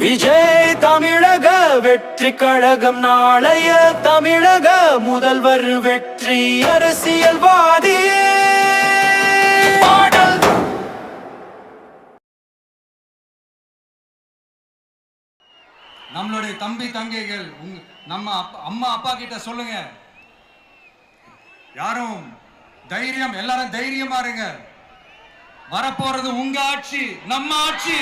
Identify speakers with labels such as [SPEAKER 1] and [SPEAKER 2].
[SPEAKER 1] விஜய் தமிழக வெற்றி கழகம் நாளைய தமிழக முதல்வர் வெற்றி அரசியல்வாதி பாடல்.
[SPEAKER 2] நம்மளுடைய தம்பி தங்கைகள் நம்ம அம்மா அப்பா கிட்ட சொல்லுங்க, யாரும் எல்லாரும் தைரியமா இருங்க. வரப்போறது உங்க ஆட்சி, நம்ம ஆட்சி.